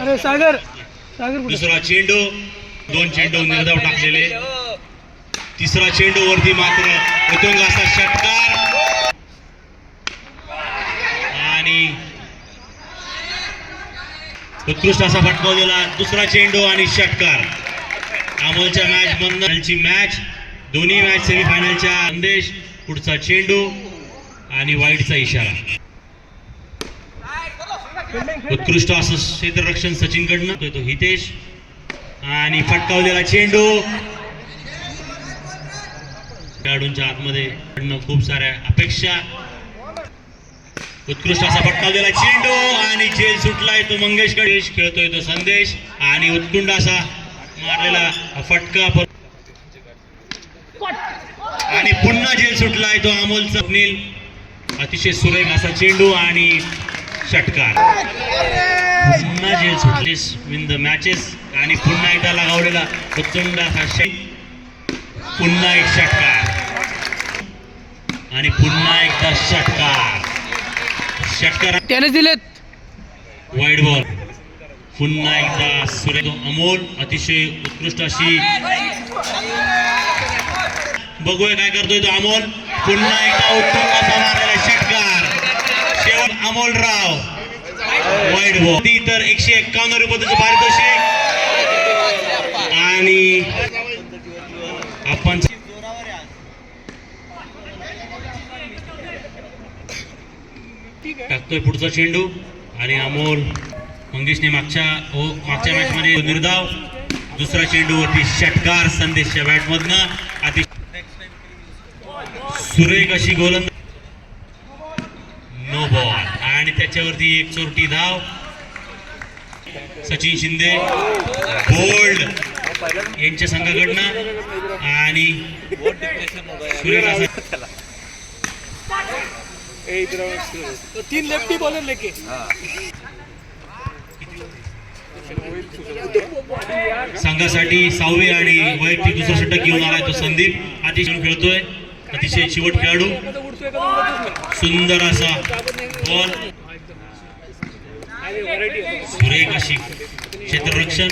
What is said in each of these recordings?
अरे सागर दुसरा चेंडू, 2 चेंडू निर्धाव टाकलेले. तिसरा चेंडू वरती मात्र उत्तुंग असा षटकार आणि उत्कृष्ट असा फटकावलेला दुसरा चेंडू आणि षटकार. अमोलच्या मॅच बंदची मॅच, दोन्ही मॅच सेमीफायनलच्या. संदेश पुढचा चेंडू आणि वाईटचा इशारा. उत्कृष्ट असं क्षेत्ररक्षण सचिन कडनं, तो हितेश आणि फटकावलेला चेंडू. खेळाडूंच्या आतमध्ये खूप साऱ्या अपेक्षा. उत्कृष्ट असा फटकावलेला चेंडू आणि झेल सुटलाय तो मंगेशकडे. खेळतोय तो संदेश आणि उत्तुंड असा मारलेला फटका आणि पुन्हा झेल सुटलाय तो अमोल स्वप्नील. अतिशय सुरेख असा चेंडू आणि षटकार. पुन्हा झेल सुटली विन द मॅचेस आणि पुन्हा एकदा लगावलेला उत्तुंड असा पुन्हा एक षटकार आणि पुन्हा एकदा षटकार त्याने दिलेत. Wide ball. पुन्हा एकदा सुरेख अमोल. अतिशय उत्कृष्ट अशी. बघूया काय करतोय तो अमोल. पुन्हा एकदा उत्तम असा मारलेला षटकार. शेवट अमोलराव. Wide ball. तर 151 रुपयाचं पारितोषिक आणि आपण टाकतोय पुढचा चेंडू आणि अमोल. मंगेशने मागच्या मॅच मध्ये निर्धाव. दुसरा चेंडू वरती षटकार संदेशच्या बॅट मधनं. अति सुरेख अशी गोलंदाज. नो बॉल आणि त्याच्यावरती एक चोरटी धाव. सचिन शिंदे बोल्ड यांच्या संघाकडनं आणि सुरेख असा 3 लेफ्टी बॉलर लेके. संघासाठी 6वे आणि वैयक्तिक दुसरा षटक घेऊन आलाय तो संदीप. अतिशय खेळतोय. अतिशय चिवट खेळाडू. सुंदर असा बॉल. सुरेख अशी क्षेत्ररक्षण.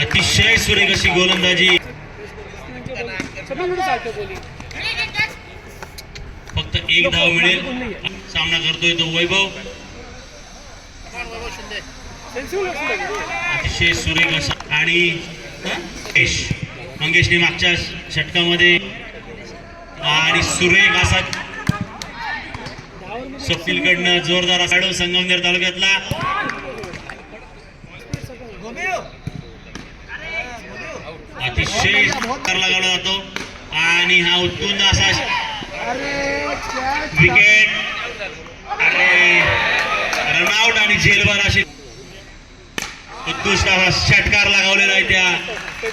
अतिशय सुरेख अशी गोलंदाजी. फक्त एक धाव मिळेल. सामना करतोय तो वैभव. अतिशय सुरेख असा आणि मंगेशने मागच्या षटकामध्ये आणि सुरेख असा स्वप्नील कडनं जोरदार असा संगमनेर तालुक्यातला. अतिशय लगावला जातो आणि हा उत्तुंग असा विकेट. अरे रनआउट आणि झेलबार अशी उत्कृष्ट असा षटकार लगावलेला आहे त्या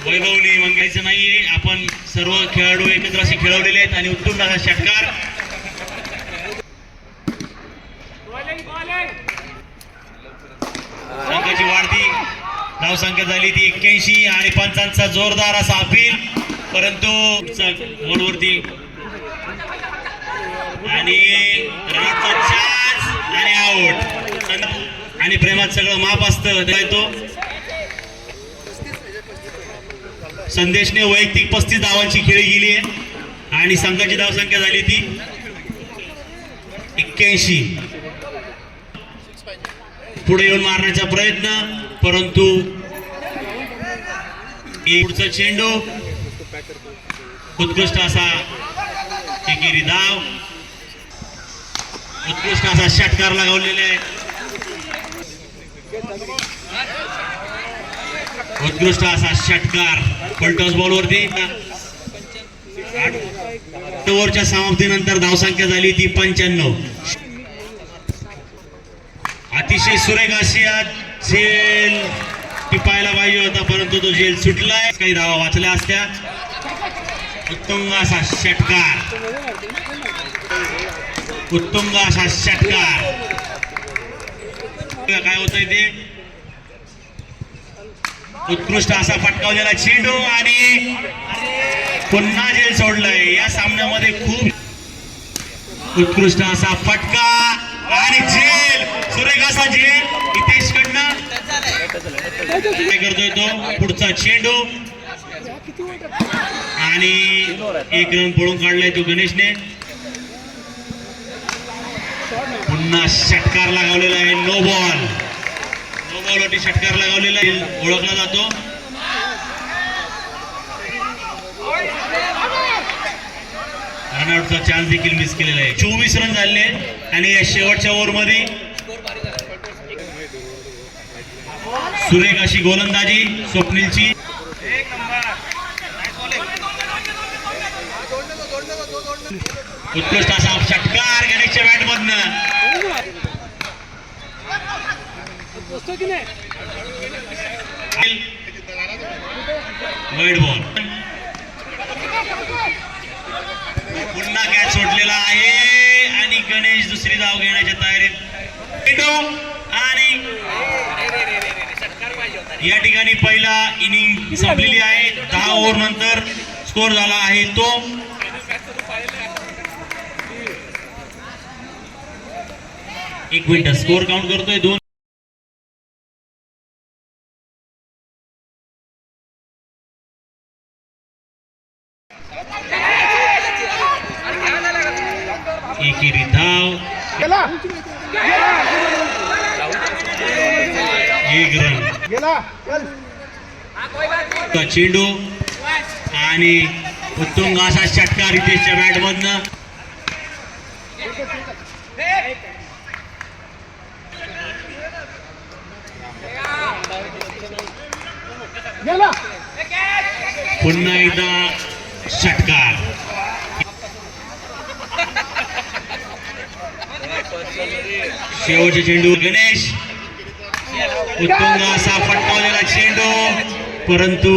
वैभवने. मंगायचं नाहीये. आपण सर्व खेळाडू एकत्र असे खेळवलेले आहेत आणि उत्तुंग असा षटकार. संघाची वाढती धावसंख्या झाली ती 81 आणि पंचांचा जोरदार असा अपील. परंतु बोर्डवरती आणि रनचा चान्स आणि आउट. आणि प्रेमात सगळं माप असतं. तो संदेशने वैयक्तिक 35 धावांची खेळी गेली आहे आणि संघाची धावसंख्या झाली ती 81. पुढे येऊन मारण्याचा प्रयत्न परंतु पुढचा चेंडू. उत्कृष्ट असा एकेरी धाव. उत्कृष्ट असा षटकार लगावलेला आहे. उत्कृष्ट असा षटकार पलटॉस बॉलवरती. ओव्हरच्या समाप्तीनंतर धावसंख्या झाली ती 95. अतिशय सुरेख अशी झेल टिपायला पाहिजे होता परंतु तो झेल सुटलाय. काही धावा वाचल्या असत्या. उत्तुंग असा षटकार. उत्तुंग असा षटकार. काय होतंय ते. उत्कृष्ट असा फटकावलेला चेंडू आणि पुन्हा झेल सोडलाय. या सामन्यामध्ये खूप उत्कृष्ट असा फटका आणि झेल, सुरेख असा झेल हितेश कडनं. काय करतोय तो, पुढचा चेंडू आणि एक रन पळून काढलाय तो गणेशने. पुन्हा षटकार लगावलेला आहे, नो बॉल षटकार लगावलेला आहे, ओळखला जातो. रनआउटचा चान्स देखील मिस केलेला आहे. 24 रन झाले आणि या शेवटच्या ओव्हर मध्ये सुरेख अशी गोलंदाजी स्वप्नीलची. उत्कृष्ट असा षटकार गणेशच्या बॅट मधनं. वाईड बॉल, पुन्हा कॅच सोडलेला आहे आणि गणेश दुसरी धाव घेण्याच्या तयारीत. आणि या ठिकाणी पहिला इनिंग संपलेली आहे. 10 ओव्हर नंतर स्कोर झाला आहे तो 1 मिनिट. स्कोर काउंट करतोय 2. एकेरी धाव, 1 रन. चेंडू आणि उत्तुंग असा षटकार रितेशच्या बॅट मधनं. पुन्हा एकदा षटकार. शेवटचे चेंडू गणेश, उत्तुंग असा फटकावलेला चेंडू, परंतु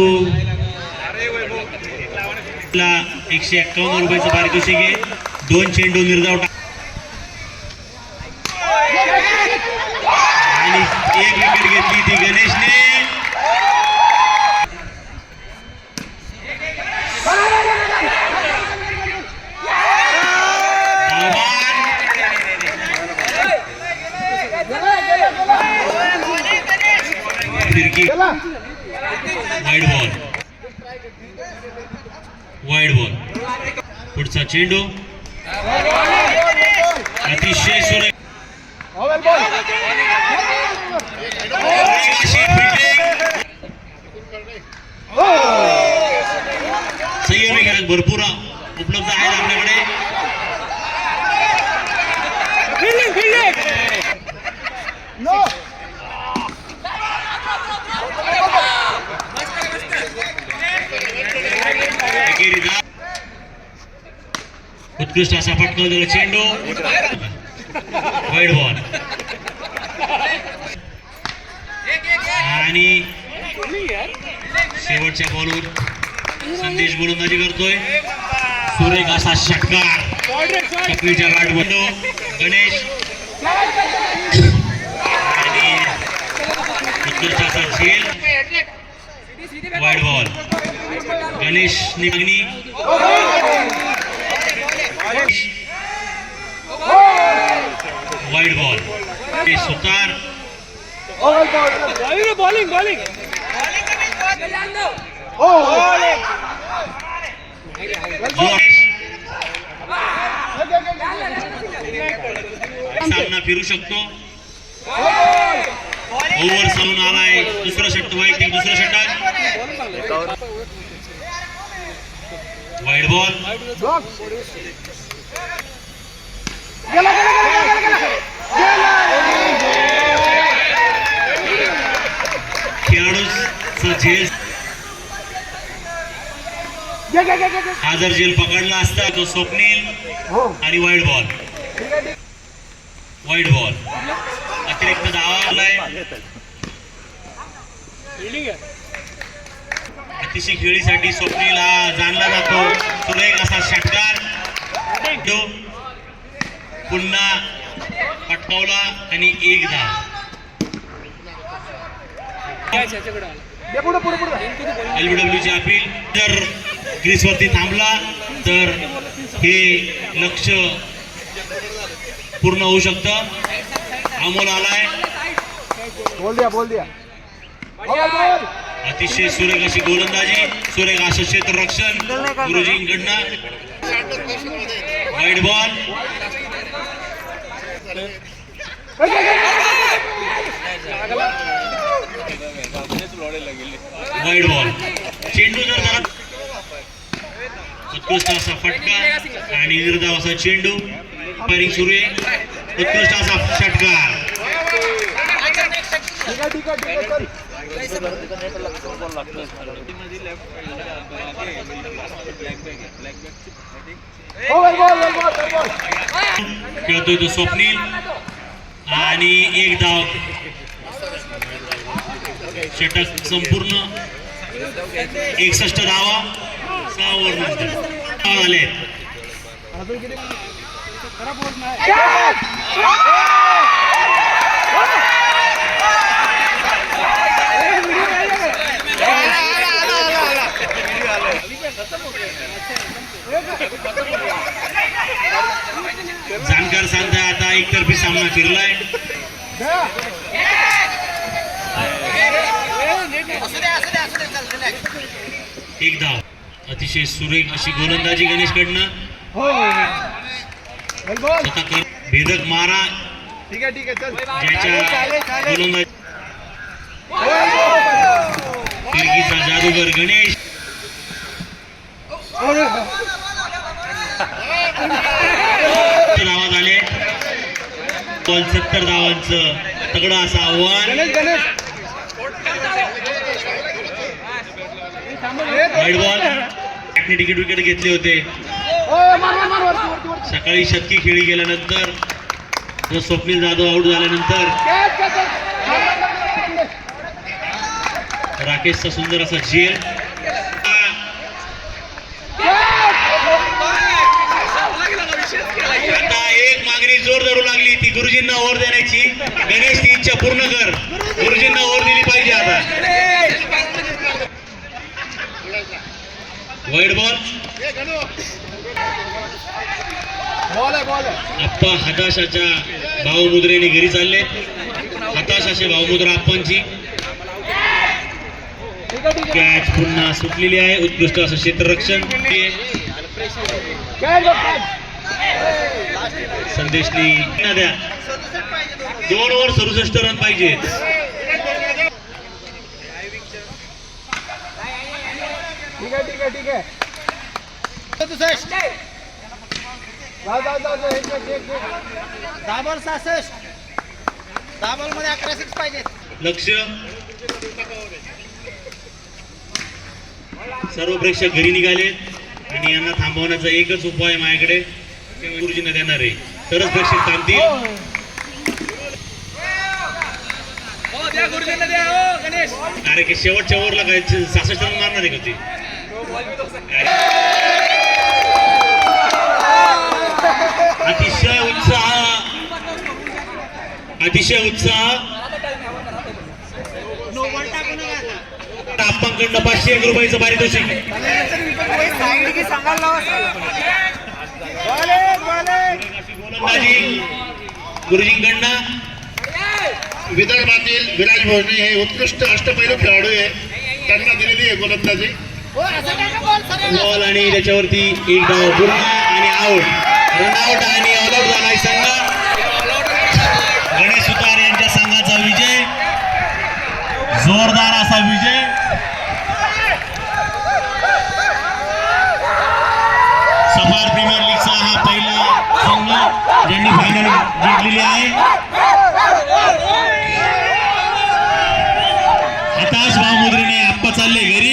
151 रुपयाचं पारितोषिक आहे. 2 चेंडू निर्धाव आणि 1 विकेट घेतली ती गणेशने. वाईड बॉल, पुढचा चेंडू अतिशय सुरेख. संयमी खेळात भरपूर उपलब्ध आहेत आपल्याकडे. उत्कृष्ट असा फटकावलेला चेंडू, वाईड बॉल आणि शेवटच्या बॉलवर संदेश गोलंदाजी करतोय. सुरेख असा षटकार कपलीच्या बॅट बंदो गणेश आणि उत्कृष्ट असा झेल, वाईड बॉल. गणेश निगनी वाईड बॉल, सुतार बॉलिंग सामना फिरू शकतो. ओव्हर चालून आलाय. दुसरा षटक वैयक्तिक, दुसरा षटक वाईड बॉल. खेळाडूचा झेल, हा जर झेल पकडला असता तो स्वप्नील आणि वाईड बॉल. अतिरिक्त धावा आलाय. अतिशय खेळीसाठी स्वप्नील हा जाणला जातो. सुरेख असा षटकार पुन्हा पटकावला आणि 1 धाव. LBWची अपील, जर क्रीजवरती थांबला तर हे लक्ष पूर्ण होऊ शकतं. अमोल आलाय. बोल दिया अतिशय सुरेख अशी गोलंदाजी, सुरेख असं क्षेत्ररक्षण गुरुजींकडनं. Wide ball. Wide ball. चेंडू जर जरा उत्कृष्ट असा फटका आणि निर्धाव असा चेंडू. फायरिंग सुरू आहे. उत्कृष्ट असा षटकार. खेळतोय तो स्वप्नील आणि एक धाव. षटक संपूर्ण. 61 धावा 6 ओव्हर आले. जाणकार सांगताय आता एकतर्फी सामना फिरलाय. एक धाव. अतिशय सुरेख अशी गोलंदाजी गणेशकडनं. स्वतः कर भेदक मारा. ज्याच्या गोलंदाजी फिरकीचा जादूगर गणेश. धावा झाले. बॉल 70 धावांचं तगडं असं आव्हान. Wide ball. तिकीट विकेट घेतले होते. सकाळी शतकी खेळी गेल्यानंतर जो स्वप्नील जाधव आउट झाल्यानंतर राकेशचा सुंदर असा झेल. आता एक मागणी जोर धरू लागली ती गुरुजींना ओव्हर देण्याची. गणेश ती इच्छा पूर्ण कर. गुरुजींना ओव्हर दिली पाहिजे आता. Wide ball. आप्पा हताशाच्या भावमुद्रेने घरी चालले. हताशाचे भावमुद्रा आप्पांची. कॅच पुन्हा सुटलेली आहे. उत्कृष्ट असं क्षेत्ररक्षण. संदेशनी द्या. 2 ओव्हर 67 रन पाहिजे. ठीक आहे. दाबल 66. दाबल मध्ये 11 6 पाहिजे. लक्ष. सर्व प्रेक्षक घरी निघाले आणि यांना थांबवण्याचा एकच उपाय माझ्याकडे गुरुजींना देणार आहे. तरच प्रेक्षक थांबतील. अरे की शेवटच्या ओव्हरला काय 66 रन मारणार आहे का ते? अतिशय उत्साह. आप्पांकडनं 501 रुपयाचं पारितोषिक. गोलंदाजी गुरुजींकडनं. विदर्भातील विराज भोसले हे उत्कृष्ट अष्टपैलू खेळाडू आहे. त्यांना दिलेली आहे गोलंदाजी. बॉल आणि त्याच्यावरती एक धाव पूर्ण आणि आउट. रनआउट आणि ऑल आउट झालाय संघ. गणेश सुतार यांच्या संघाचा विजय. जोरदार असा विजय. सफार प्रीमियर लीगचा हा पहिला संघ ज्यांनी फायनल जिंकलेली आहे. हताश भावमुद्रेने आप्पा चालले घरी.